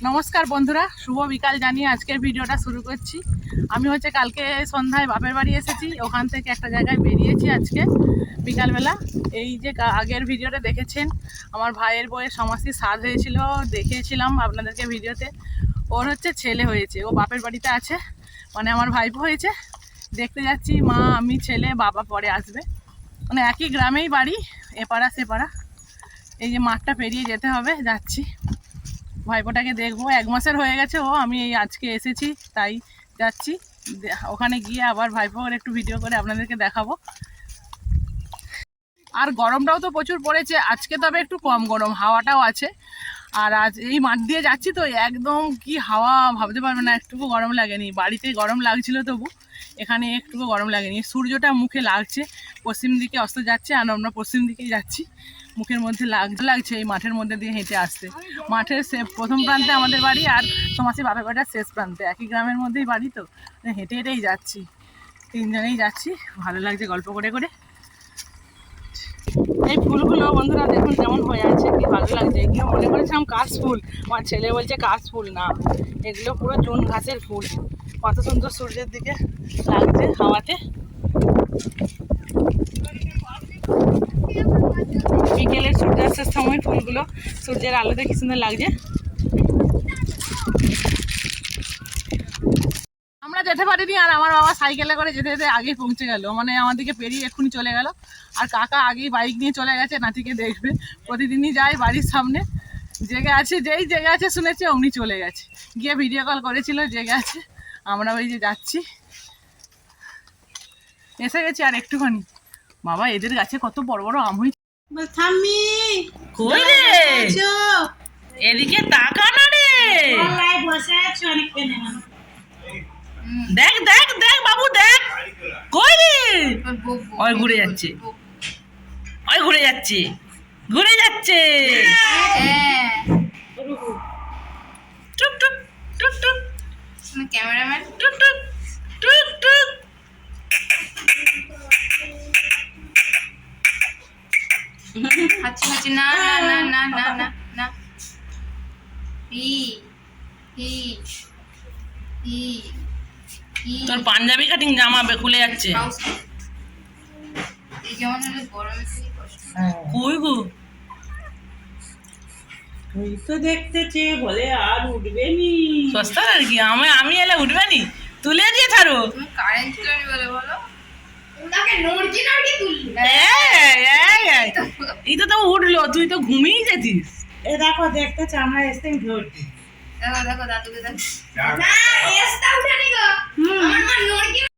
নমস্কার বন্ধুরা, শুভ বিকাল জানিয়ে আজকের ভিডিওটা শুরু করছি। আমি কালকে সন্ধ্যায় বাপের বাড়ি এসেছি, ওখান থেকে একটা জায়গায় বেরিয়েছি আজকে বিকালবেলা। এই যে আগের ভিডিওটা দেখেছেন, আমার ভাইয়ের বউয়ের সমাপ্তি শ্রাদ্ধ হয়েছিল, দেখিয়েছিলাম আপনাদেরকে ভিডিওতে। ওর ছেলে হয়েছে, ও বাপের বাড়িতে আছে, মানে আমার ভাইপো হয়েছে। দেখতে যাচ্ছি, মা আমি ছেলে, বাবা পরে আসবে, মানে একই গ্রামেই বাড়ি, এপাড়া সেপাড়া। এই যে মাঠটা পেরিয়ে যেতে হবে, যাচ্ছি। ভাইপোটাকে দেখবো, 1 মাসের হয়ে গেছে ও, আমি এই আজকে এসেছি তাই যাচ্ছি। ওখানে গিয়ে আবার ভাইপোর একটু ভিডিও করে আপনাদেরকে দেখাবো। আর গরমটাও তো প্রচুর পড়েছে আজকে, তবে একটু কম গরম, হাওয়াটাও আছে। আর আজ এই মাঠ দিয়ে যাচ্ছি তো একদম কি হাওয়া, ভাবতে পারবে না, একটুকু গরম লাগেনি। বাড়িতে গরম লাগছিল, তবু এখানে একটুকু গরম লাগেনি। সূর্যটা মুখে লাগছে, পশ্চিম দিকে অস্ত যাচ্ছে, আর আমরা পশ্চিম দিকেই যাচ্ছি। মুখের মধ্যে লাগছে এই মাঠের মধ্যে দিয়ে হেঁটে আসতে। মাঠের প্রথম প্রান্তে আমাদের বাড়ি, আর সমাসি বাপের বাড়ির শেষ প্রান্তে, একই গ্রামের মধ্যেই বাড়ি, তো হেঁটে হেঁটেই যাচ্ছি। 3 জনেই যাচ্ছি, ভালো লাগছে গল্প করে করে। এই ফুলগুলো বন্ধুরা দেখুন কেমন হয়ে আছে, কি ভালো লাগছে। এগুলো মনে করেছিলাম কাশফুল, আমার ছেলে বলছে কাশফুল না, এগুলো পুরো চুন ঘাসের ফুল। কত সুন্দর সূর্যের দিকে লাগছে হাওয়াতে। বিকেলের সূর্যাস্তের সময় ফুলগুলো সূর্যের আলোতে কি সুন্দর লাগছে। আমরা যেতে পারিনি, আর আমার বাবা সাইকেলে করে যেতে যেতে আগেই পৌঁছে গেল, মানে আমাদেরকে পেরিয়ে এক্ষুনি চলে গেল। আর কাকা আগেই বাইক নিয়ে চলে গেছে, নাতিকে দেখবে। প্রতিদিনই যায় বাড়ির সামনে, জেগে আছে, যেই জেগে আছে শুনেছে অমনি চলে গেছে, গিয়ে ভিডিও কল করেছিল, জেগে আছে। আমরা ওই যে যাচ্ছি, এসে গেছি আর একটুখানি। বাবা এদের গাছে কত বড় বড় আম হয়েছে। কই রে, এদিকে তাকা না রে, দেখ দেখ দেখ বাবু দেখ, কই রে, ওই ঘুরে যাচ্ছে, ওই ঘুরে যাচ্ছে, ঘুরে যাচ্ছে, টুক টুক টুক টুক, ক্যামেরাম্যান টুক টুক টুক টুক। আচ্ছা না না না না না না না, তোর পাঞ্জাবি কাটিং জামা খুলে যাচ্ছে। কই গো, তুই তো দেখতে চেয়ে বলে আর উঠবে নি, সস্তা আর কি, আমি এলে উঠবে নি, তুলে দিয়ে ছাড়ো। তুমি কারেন্ট তুলে বলে বলো, ওনাকে নড়কি নড়কি তুললি। এই তো উঠলো, তুই তো ঘুমিয়ে যেতিস। এ দেখো দেখতে চামড়া এসে ধরছি। দেখো দেখো দাদুকে দেখো না, এসটা উঠেনি গো,